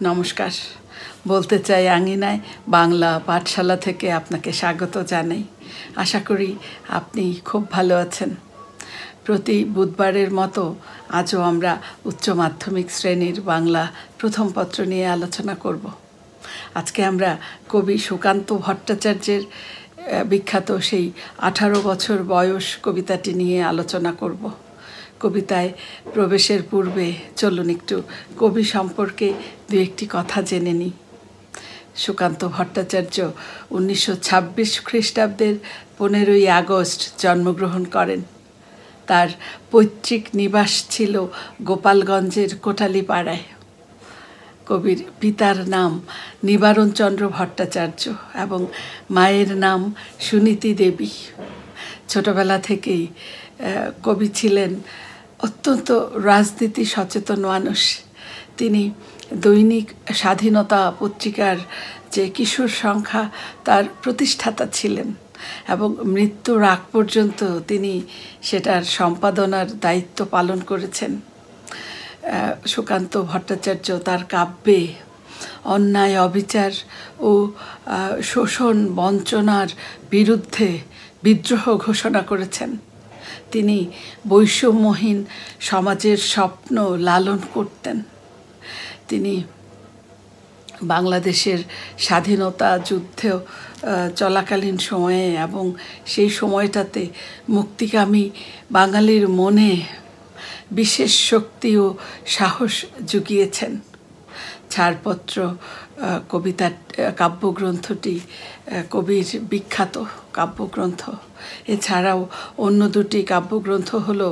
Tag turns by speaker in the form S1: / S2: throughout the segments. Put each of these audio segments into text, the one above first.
S1: নমস্কার। বলতে চাই আঙিনায় বাংলা পাঠশালা থেকে আপনাকে স্বাগত জানাই। আশা করি আপনি খুব ভালো আছেন। প্রতি বুধবারের মতো আজও আমরা উচ্চ মাধ্যমিক শ্রেণীর বাংলা প্রথম পত্র নিয়ে আলোচনা করব। আজকে আমরা কবি সুকান্ত ভট্টাচার্যের বিখ্যাত সেই 18 বছর বয়স কবিতাটি নিয়ে আলোচনা করব। কবিতায় প্রবেশের পূর্বে চলুন একটু কবি সম্পর্কে দু একটি কথা জেনে নিই। সুকান্ত ভট্টাচার্য 1926 খ্রিস্টাব্দের 15ই আগস্ট জন্মগ্রহণ করেন। তার পৈতৃক নিবাস ছিল গোপালগঞ্জের কোটালীপাড়ায়। কবির পিতার নাম নিবারণচন্দ্র ভট্টাচার্য এবং মায়ের নাম সুনীতি দেবী। ছোটবেলা থেকেই কবি ছিলেন অত্যন্ত রাজনীতি সচেতন মানুষ। তিনি দৈনিক স্বাধীনতা পত্রিকার যে কিশোর সংখ্যা তার প্রতিষ্ঠাতা ছিলেন এবং মৃত্যুর আগ পর্যন্ত তিনি সেটার সম্পাদনার দায়িত্ব পালন করেছেন। সুকান্ত ভট্টাচার্য তার কাব্যে অন্যায় অবিচার ও শোষণ বঞ্চনার বিরুদ্ধে বিদ্রোহ ঘোষণা করেছেন। তিনি বৈষম্যহীন সমাজের স্বপ্ন লালন করতেন। তিনি বাংলাদেশের স্বাধীনতা যুদ্ধে চলাকালীন সময়ে এবং সেই সময়টাতে মুক্তিকামী বাঙালির মনে বিশেষ শক্তি ও সাহস জুগিয়েছেন। ছাড়পত্র কবিতা কাব্যগ্রন্থটি কবির বিখ্যাত কাব্যগ্রন্থ। এছাড়াও অন্য দুটি কাব্যগ্রন্থ হলো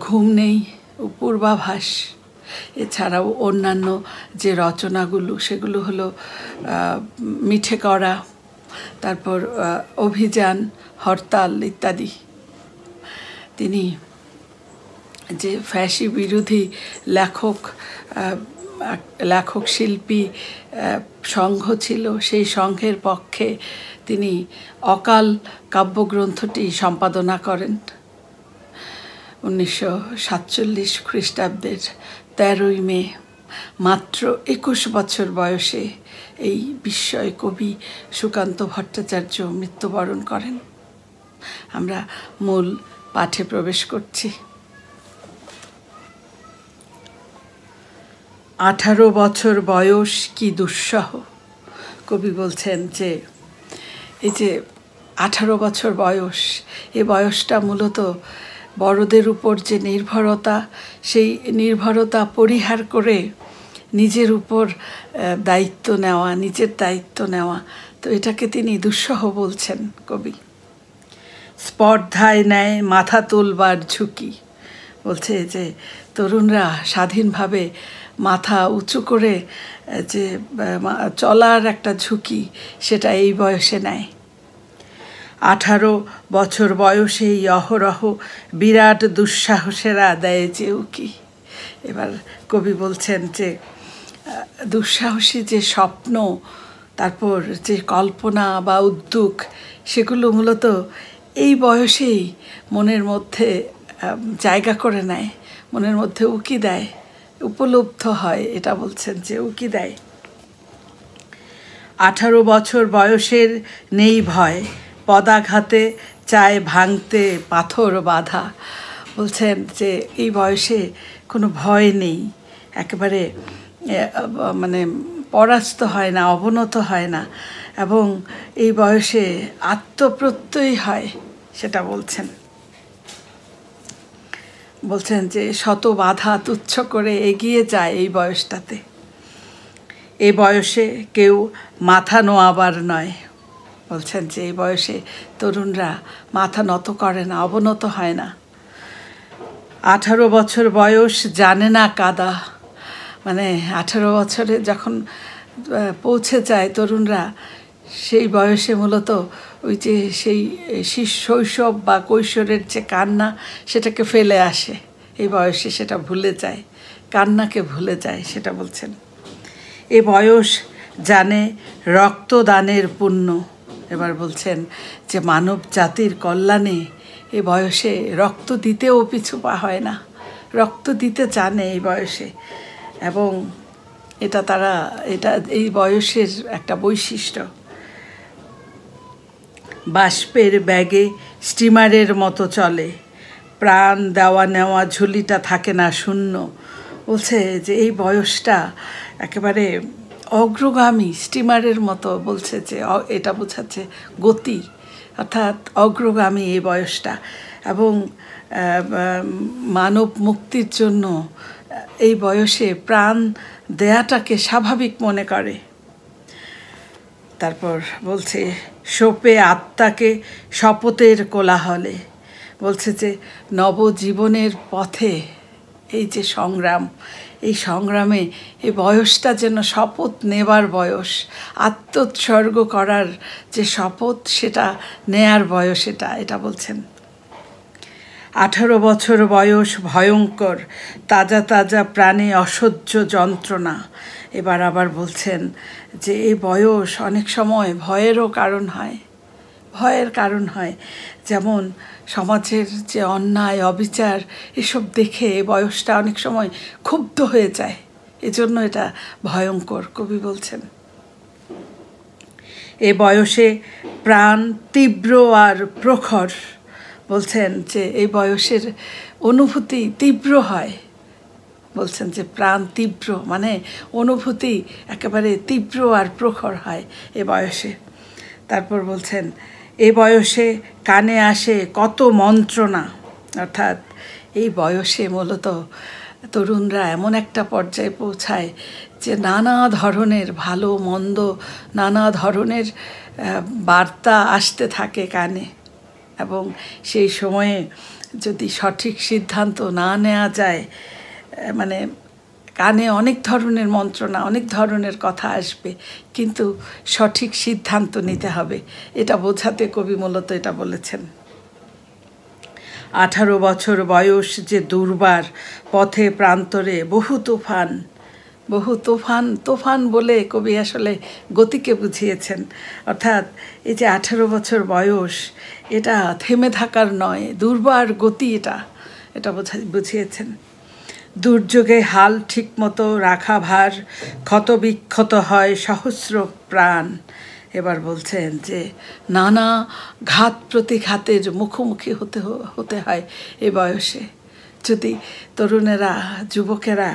S1: ঘুম নেই ও পূর্বাভাস। এছাড়াও অন্যান্য যে রচনাগুলো সেগুলো হলো মিঠে করা, তারপর অভিযান, হরতাল ইত্যাদি। তিনি যে ফ্যাসি বিরোধী লেখক শিল্পী সংঘ ছিল, সেই সংঘের পক্ষে তিনি অকাল কাব্যগ্রন্থটি সম্পাদনা করেন। 1947 খ্রিস্টাব্দের 13ই মে মাত্র 21 বছর বয়সে এই বিস্ময় কবি সুকান্ত ভট্টাচার্য মৃত্যুবরণ করেন। আমরা মূল পাঠে প্রবেশ করছি। 18 বছর বয়স কি দুঃসহ। কবি বলছেন যে এই যে 18 বছর বয়স, এই বয়সটা মূলত বড়দের উপর যে নির্ভরতা, সেই নির্ভরতা পরিহার করে নিজের উপর দায়িত্ব নেওয়া, নিজের দায়িত্ব নেওয়া, তো এটাকে তিনি দুঃসহ বলছেন কবি। স্পর্ধায় নেয় মাথা তুলবার ঝুঁকি। বলছে যে তরুণরা স্বাধীনভাবে মাথা উঁচু করে যে চলার একটা ঝুঁকি, সেটা এই বয়সে নেয়। 18 বছর বয়সেই অহরহ বিরাট দুঃসাহসেরা দেয় যে উকি। এবার কবি বলছেন যে দুঃসাহসী যে স্বপ্ন, তারপর যে কল্পনা বা উদ্যোগ, সেগুলো মূলত এই বয়সেই মনের মধ্যে জায়গা করে নেয়, মনের মধ্যে উকি দেয়, উপলব্ধ হয়। এটা বলছেন যে উকি দেয়। 18 বছর বয়সের নেই ভয়, পদাঘাতে চায় ভাঙতে পাথর বাঁধা। বলছেন যে এই বয়সে কোনো ভয় নেই, একেবারে মানে পরাস্ত হয় না, অবনত হয় না, এবং এই বয়সে আত্মপ্রত্যয়ী হয়, সেটা বলছেন। বলছেন যে শত বাধা তুচ্ছ করে এগিয়ে যায় এই বয়সটাতে। এই বয়সে কেউ মাথা নোয়াবার নয়। বলছেন যে এই বয়সে তরুণরা মাথা নত করে না, অবনত হয় না। 18 বছর বয়স জানে না কাদা। মানে 18 বছরে যখন পৌঁছে যায় তরুণরা, সেই বয়সে মূলত ওই যে সেই শৈশব বা কৈশোরের যে কান্না, সেটাকে ফেলে আসে। এই বয়সে সেটা ভুলে যায়, কান্নাকে ভুলে যায়, সেটা বলছেন। এ বয়স জানে রক্তদানের পুণ্য। এবার বলছেন যে মানব জাতির কল্যাণে এ বয়সে রক্ত দিতেও পিছু পা হয় না, রক্ত দিতে জানে এই বয়সে। এবং এটা এই বয়সের একটা বৈশিষ্ট্য। বাষ্পের ব্যাগে স্টিমারের মতো চলে, প্রাণ দেওয়া নেওয়া ঝুলিটা থাকে না শূন্য। বলছে যে এই বয়সটা একেবারে অগ্রগামী স্টিমারের মতো, বলছে যে এটা বোঝাচ্ছে গতি, অর্থাৎ অগ্রগামী এই বয়সটা, এবং মানব মুক্তির জন্য এই বয়সে প্রাণ দেয়াটাকে স্বাভাবিক মনে করে। তারপর বলছে শোপে আত্মাকে শপথের কোলাহলে। বলছে যে নবজীবনের পথে এই যে সংগ্রাম, এই সংগ্রামে এই বয়সটা যেন শপথ নেবার বয়স, আত্মোৎসর্গ করার যে শপথ সেটা নেয়ার বয়স, এটা বলছেন। 18 বছর বয়স ভয়ঙ্কর, তাজা তাজা প্রাণে অসহ্য যন্ত্রণা। এবার আবার বলছেন যে এই বয়স অনেক সময় ভয়েরও কারণ হয়, ভয়ের কারণ হয়। যেমন সমাজের যে অন্যায় অবিচার এসব দেখে এই বয়সটা অনেক সময় ক্ষুব্ধ হয়ে যায়, এজন্য এটা ভয়ঙ্কর, কবি বলছেন। এ বয়সে প্রাণ তীব্র আর প্রখর। বলছেন যে এই বয়সের অনুভূতি তীব্র হয়। বলছেন যে প্রাণ তীব্র মানে অনুভূতি একেবারে তীব্র আর প্রখর হয় এ বয়সে। তারপর বলছেন এ বয়সে কানে আসে কত মন্ত্রণা। অর্থাৎ এই বয়সে মূলত তরুণরা এমন একটা পর্যায়ে পৌঁছায় যে নানা ধরনের ভালো মন্দ, নানা ধরনের বার্তা আসতে থাকে কানে, এবং সেই সময়ে যদি সঠিক সিদ্ধান্ত না নেওয়া যায়, মানে কানে অনেক ধরনের মন্ত্রণা, অনেক ধরনের কথা আসবে, কিন্তু সঠিক সিদ্ধান্ত নিতে হবে, এটা বোঝাতে কবি মূলত এটা বলেছেন। 18 বছর বয়স যে দুর্বার, পথে প্রান্তরে বহু তুফান। বহু তুফান, তুফান বলে কবি আসলে গতিকে বুঝিয়েছেন। অর্থাৎ এই যে 18 বছর বয়স, এটা থেমে থাকার নয়, দুর্বার গতি, এটা বুঝিয়েছেন। দুর্যোগে হাল ঠিকমতো রাখা ভার, ক্ষত বিক্ষত হয় সহস্র প্রাণ। এবার বলছেন যে নানা ঘাত প্রতিঘাতের মুখোমুখি হতে হয় এ বয়সে। যদি তরুণেরা, যুবকেরা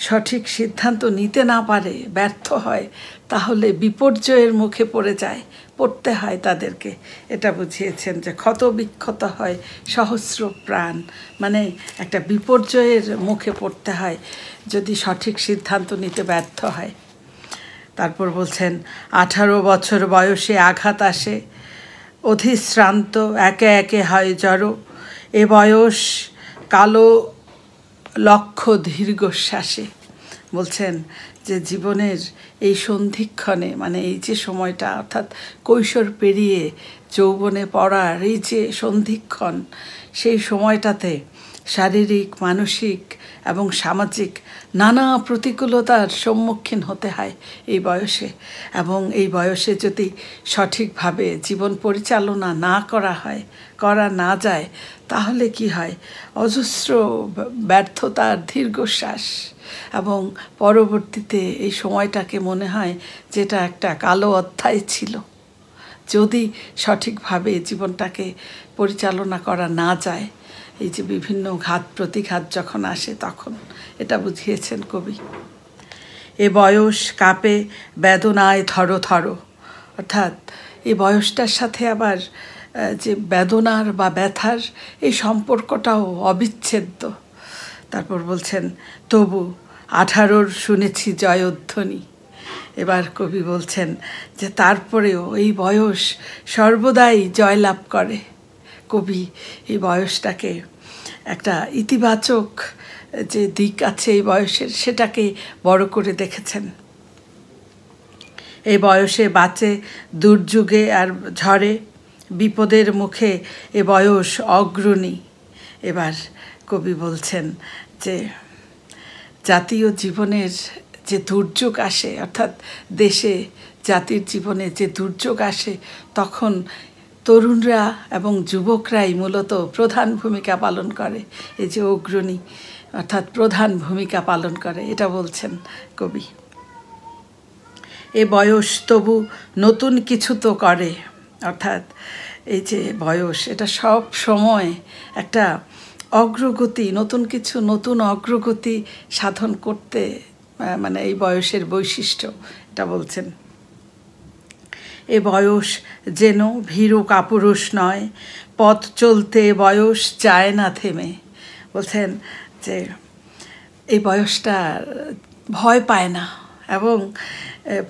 S1: সঠিক সিদ্ধান্ত নিতে না পারে, ব্যর্থ হয়, তাহলে বিপর্যয়ের মুখে পড়তে হয় তাদেরকে, এটা বুঝিয়েছেন। যে ক্ষত বিক্ষত হয় সহস্র প্রাণ, মানে একটা বিপর্যয়ের মুখে পড়তে হয় যদি সঠিক সিদ্ধান্ত নিতে ব্যর্থ হয়। তারপর বলছেন 18 বছর বয়সে আঘাত আসে, অধিশ্রান্ত একে একে হয় জড়ো। এ বয়স কালো লক্ষ্য দীর্ঘশ্বাসে। বলছেন যে জীবনের এই সন্ধিক্ষণে, মানে এই যে সময়টা, অর্থাৎ কৈশোর পেরিয়ে যৌবনে পড়ার এই যে সন্ধিক্ষণ, সেই সময়টাতে শারীরিক, মানসিক এবং সামাজিক নানা প্রতিকূলতার সম্মুখীন হতে হয় এই বয়সে। এবং এই বয়সে যদি সঠিকভাবে জীবন পরিচালনা করা না যায়, তাহলে কি হয়? অজস্র ব্যর্থতার দীর্ঘশ্বাস, এবং পরবর্তীতে এই সময়টাকে মনে হয় যেটা একটা কালো অধ্যায় ছিল। যদি সঠিকভাবে জীবনটাকে পরিচালনা করা না যায়, এই যে বিভিন্ন ঘাত প্রতিঘাত যখন আসে, তখন এটা বুঝিয়েছেন কবি। এ বয়স কাঁপে বেদনায় থরো থরো। অর্থাৎ এই বয়সটার সাথে আবার যে বেদনার বা ব্যথার এই সম্পর্কটাও অবিচ্ছেদ্য। তারপর বলছেন তবু 18 শুনেছি জয়ধ্বনি। এবার কবি বলছেন যে তারপরেও এই বয়স সর্বদাই জয়লাভ করে। কবি এই বয়সটাকে একটা ইতিবাচক যে দিক আছে এই বয়সের, সেটাকে বড় করে দেখেছেন। এই বয়সে বাঁচে দুর্যোগে আর ঝড়ে, বিপদের মুখে এ বয়স অগ্রণী। এবার কবি বলছেন যে জাতীয় জীবনের যে দুর্যোগ আসে, অর্থাৎ দেশে জাতির জীবনে যে দুর্যোগ আসে, তখন তরুণরা এবং যুবকরাই মূলত প্রধান ভূমিকা পালন করে। এই যে অগ্রণী, অর্থাৎ প্রধান ভূমিকা পালন করে, এটা বলছেন কবি। এ বয়স তবু নতুন কিছু তো করে। অর্থাৎ এই যে বয়স, এটা সব সময় একটা অগ্রগতি, নতুন কিছু, নতুন অগ্রগতি সাধন করতে মানে এই বয়সের বৈশিষ্ট্য, এটা বলছেন। এ বয়স যেন ভীরু কাপুরুষ নয়, পথ চলতে বয়স যায় না থেমে। বলছেন যে এই বয়সটা ভয় পায় না এবং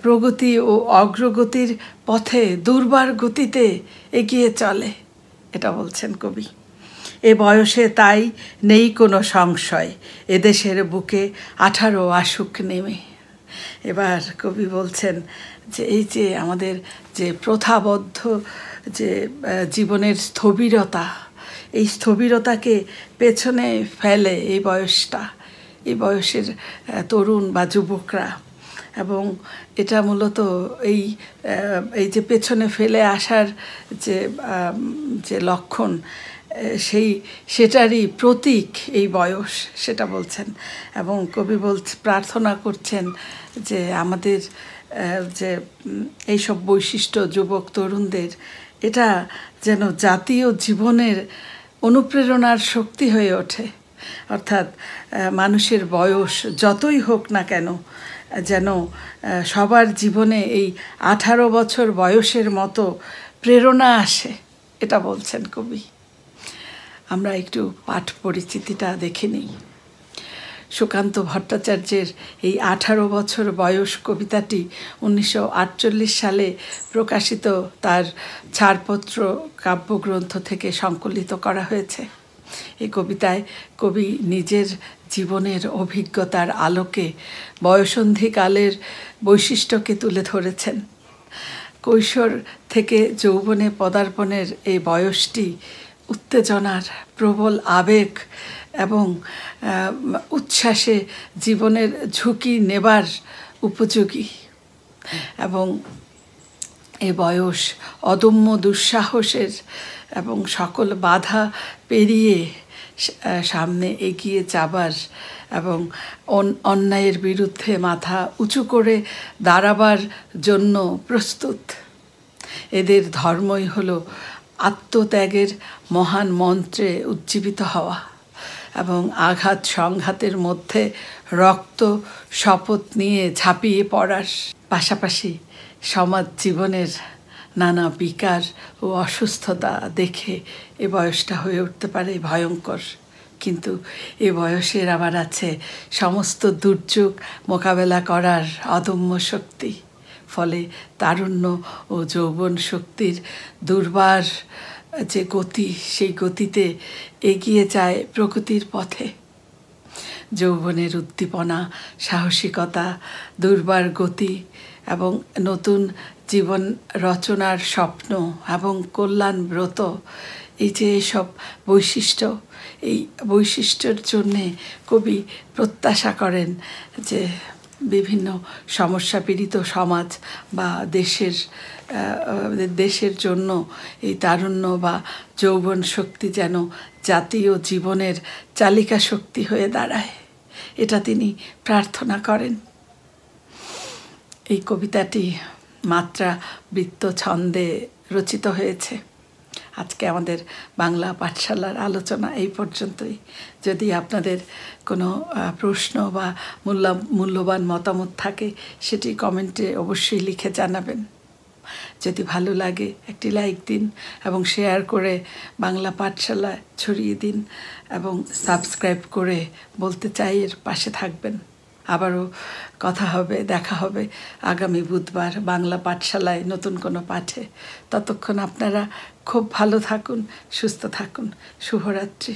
S1: প্রগতি ও অগ্রগতির পথে দুর্বার গতিতে এগিয়ে চলে, এটা বলছেন কবি। এ বয়সে তাই নেই কোনো সংশয়, এদেশের বুকে 18 আসুক নেমে। এবার কবি বলছেন যে এই যে আমাদের যে প্রথাবদ্ধ যে জীবনের স্থবিরতা, এই স্থবিরতাকে পেছনে ফেলে এই বয়সটা, এই বয়সের তরুণ বা যুবকরা। এবং এটা মূলত এই যে পেছনে ফেলে আসার যে লক্ষণ, সেটারই প্রতীক এই বয়স, সেটা বলছেন। এবং কবি প্রার্থনা করছেন যে আমাদের যে এইসব বৈশিষ্ট্য যুবক তরুণদের, এটা যেন জাতীয় জীবনের অনুপ্রেরণার শক্তি হয়ে ওঠে। অর্থাৎ মানুষের বয়স যতই হোক না কেন, যেন সবার জীবনে এই 18 বছর বয়সের মতো প্রেরণা আসে, এটা বলছেন কবি। আমরা একটু পাঠ পরিচিতিটা দেখে নিই। সুকান্ত ভট্টাচার্যের এই 18 বছর বয়স কবিতাটি 1948 সালে প্রকাশিত তার ছাড়পত্র কাব্যগ্রন্থ থেকে সংকলিত করা হয়েছে। এই কবিতায় কবি নিজের জীবনের অভিজ্ঞতার আলোকে বয়সন্ধিকালের বৈশিষ্ট্যকে তুলে ধরেছেন। কৈশোর থেকে যৌবনে পদার্পণের এই বয়সটি উত্তেজনার, প্রবল আবেগ এবং উচ্ছ্বাসে জীবনের ঝুঁকি নেবার উপযোগী। এবং এ বয়স অদম্য দুঃসাহসের এবং সকল বাধা পেরিয়ে সামনে এগিয়ে যাবার এবং অন্যায়ের বিরুদ্ধে মাথা উঁচু করে দাঁড়াবার জন্য প্রস্তুত। এদের ধর্মই হলো আত্মত্যাগের মহান মন্ত্রে উজ্জীবিত হওয়া এবং আঘাত সংঘাতের মধ্যে রক্ত শপথ নিয়ে ঝাঁপিয়ে পড়ার পাশাপাশি সমাজ জীবনের নানা বিকার ও অসুস্থতা দেখে এ বয়সটা হয়ে উঠতে পারে ভয়ঙ্কর। কিন্তু এ বয়সের আবার আছে সমস্ত দুর্যোগ মোকাবেলা করার অদম্য শক্তি। ফলে তারুণ্য ও যৌবন শক্তির দুর্বার যে গতি, সেই গতিতে এগিয়ে যায় প্রগতির পথে। যৌবনের উদ্দীপনা, সাহসিকতা, দুর্বার গতি এবং নতুন জীবন রচনার স্বপ্ন এবং কল্যাণ ব্রত, এই যে সব বৈশিষ্ট্য, এই বৈশিষ্ট্যের জন্যে কবি প্রত্যাশা করেন যে বিভিন্ন সমস্যা পীড়িত সমাজ বা দেশের জন্য এই তারুণ্য বা যৌবন শক্তি যেন জাতীয় জীবনের চালিকা শক্তি হয়ে দাঁড়ায়, এটা তিনি প্রার্থনা করেন। এই কবিতাটি মাত্রা বৃত্ত ছন্দে রচিত হয়েছে। আজকে আমাদের বাংলা পাঠশালার আলোচনা এই পর্যন্তই। যদি আপনাদের কোনো প্রশ্ন বা মূল্যবান মতামত থাকে, সেটি কমেন্টে অবশ্যই লিখে জানাবেন। যদি ভালো লাগে একটি লাইক দিন এবং শেয়ার করে বাংলা পাঠশালা ছড়িয়ে দিন এবং সাবস্ক্রাইব করে বলতে চাই এর পাশে থাকবেন। আবারও কথা হবে, দেখা হবে আগামী বুধবার বাংলা পাঠশালায় নতুন কোনো পাঠে। ততক্ষণ আপনারা খুব ভালো থাকুন, সুস্থ থাকুন। শুভরাত্রি।